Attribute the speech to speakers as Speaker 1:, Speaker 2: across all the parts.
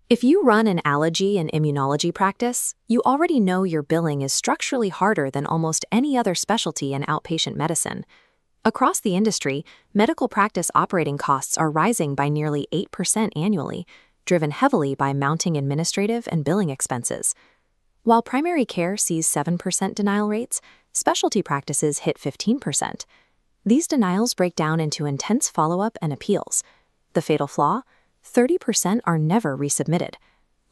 Speaker 1: If you run an allergy and immunology practice, you already know your billing is structurally harder than almost any other specialty in outpatient medicine. Across the industry, medical practice operating costs are rising by nearly 8% annually, driven heavily by mounting administrative and billing expenses. While primary care sees 7% denial rates, specialty practices hit 15%. These denials break down into intense follow-up and appeals. The fatal flaw? 30% are never resubmitted.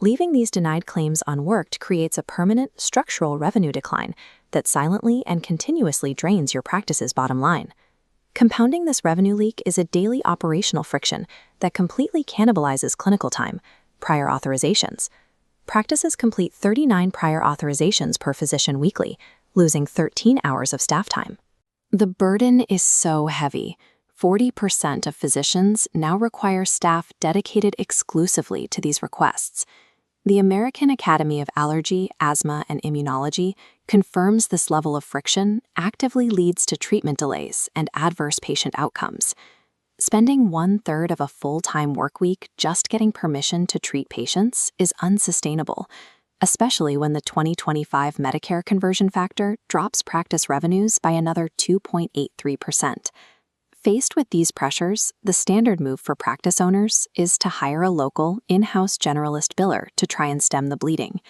Speaker 1: Leaving these denied claims unworked creates a permanent, structural revenue decline that silently and continuously drains your practice's bottom line. Compounding this revenue leak is a daily operational friction that completely cannibalizes clinical time, prior authorizations. Practices complete 39 prior authorizations per physician weekly, losing 13 hours of staff time. The burden is so heavy. 40% of physicians now require staff dedicated exclusively to these requests. The American Academy of Allergy, Asthma, and Immunology confirms this level of friction actively leads to treatment delays and adverse patient outcomes. Spending 1/3 of a full-time workweek just getting permission to treat patients is unsustainable, especially when the 2025 Medicare conversion factor drops practice revenues by another 2.83%. Faced with these pressures, the standard move for practice owners is to hire a local, in-house generalist biller to try and stem the bleeding.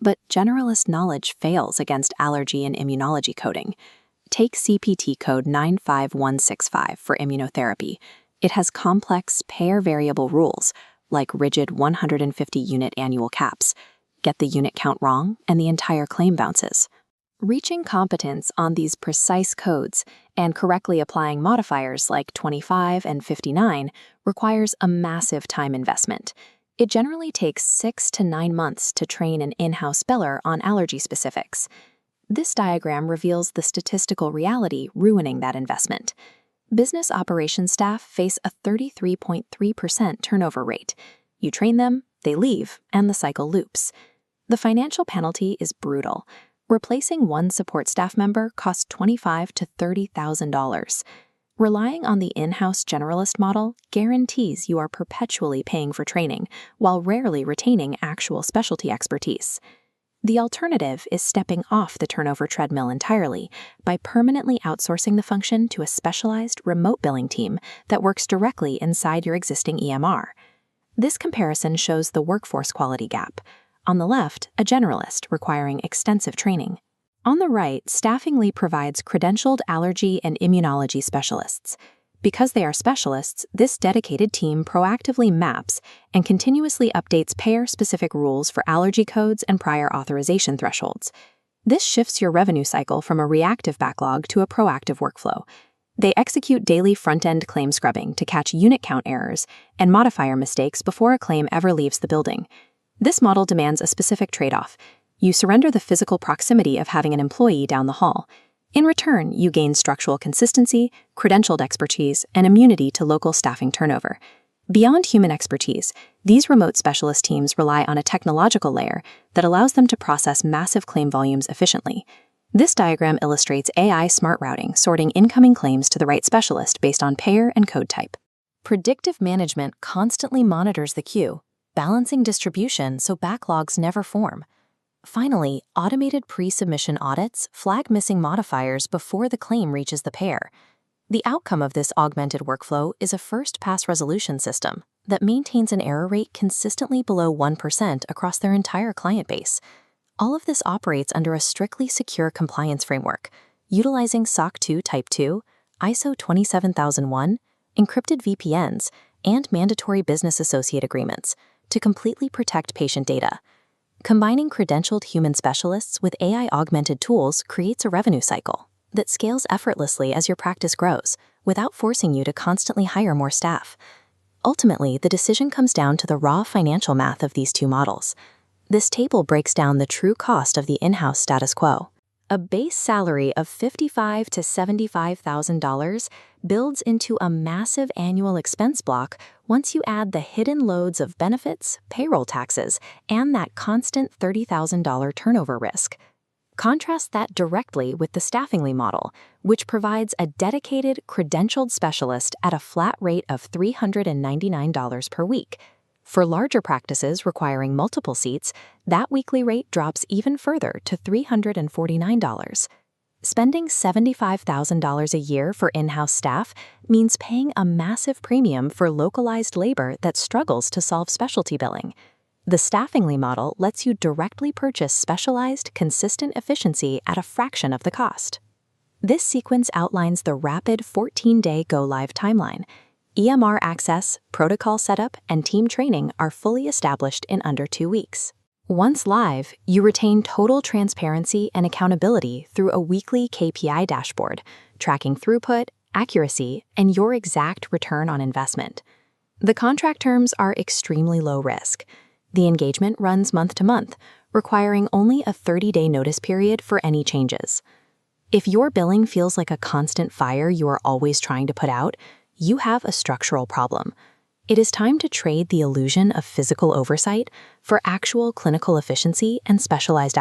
Speaker 1: But generalist knowledge fails against allergy and immunology coding. Take CPT code 95165 for immunotherapy. It has complex, payer-variable rules, like rigid 150-unit annual caps. Get the unit count wrong, and the entire claim bounces. Reaching competence on these precise codes and correctly applying modifiers like 25 and 59 requires a massive time investment. It generally takes 6 to 9 months to train an in-house biller on allergy specifics. This diagram reveals the statistical reality ruining that investment. Business operations staff face a 33.3% turnover rate. You train them, they leave, and the cycle loops. The financial penalty is brutal. Replacing one support staff member costs $25,000 to $30,000. Relying on the in-house generalist model guarantees you are perpetually paying for training while rarely retaining actual specialty expertise. The alternative is stepping off the turnover treadmill entirely by permanently outsourcing the function to a specialized remote billing team that works directly inside your existing EMR. This comparison shows the workforce quality gap. On the left, a generalist requiring extensive training. On the right, Staffingly provides credentialed allergy and immunology specialists. Because they are specialists, this dedicated team proactively maps and continuously updates payer-specific rules for allergy codes and prior authorization thresholds. This shifts your revenue cycle from a reactive backlog to a proactive workflow. They execute daily front-end claim scrubbing to catch unit count errors and modifier mistakes before a claim ever leaves the building. This model demands a specific trade-off. You surrender the physical proximity of having an employee down the hall. In return, you gain structural consistency, credentialed expertise, and immunity to local staffing turnover. Beyond human expertise, these remote specialist teams rely on a technological layer that allows them to process massive claim volumes efficiently. This diagram illustrates AI smart routing, sorting incoming claims to the right specialist based on payer and code type. Predictive management constantly monitors the queue, balancing distribution so backlogs never form. Finally, automated pre-submission audits flag missing modifiers before the claim reaches the payer. The outcome of this augmented workflow is a first-pass resolution system that maintains an error rate consistently below 1% across their entire client base. All of this operates under a strictly secure compliance framework, utilizing SOC 2 Type 2, ISO 27001, encrypted VPNs, and mandatory business associate agreements to completely protect patient data. Combining credentialed human specialists with AI-augmented tools creates a revenue cycle that scales effortlessly as your practice grows, without forcing you to constantly hire more staff. Ultimately, the decision comes down to the raw financial math of these two models. This table breaks down the true cost of the in-house status quo. A base salary of $55,000 to $75,000 builds into a massive annual expense block once you add the hidden loads of benefits, payroll taxes, and that constant $30,000 turnover risk. Contrast that directly with the Staffingly model, which provides a dedicated, credentialed specialist at a flat rate of $399 per week. For larger practices requiring multiple seats, that weekly rate drops even further to $349. Spending $75,000 a year for in-house staff means paying a massive premium for localized labor that struggles to solve specialty billing. The Staffingly model lets you directly purchase specialized, consistent efficiency at a fraction of the cost. This sequence outlines the rapid 14-day go-live timeline. EMR access, protocol setup, and team training are fully established in under 2 weeks. Once live, you retain total transparency and accountability through a weekly KPI dashboard, tracking throughput, accuracy, and your exact return on investment. The contract terms are extremely low risk. The engagement runs month to month, requiring only a 30-day notice period for any changes. If your billing feels like a constant fire you are always trying to put out, you have a structural problem. It is time to trade the illusion of physical oversight for actual clinical efficiency and specialized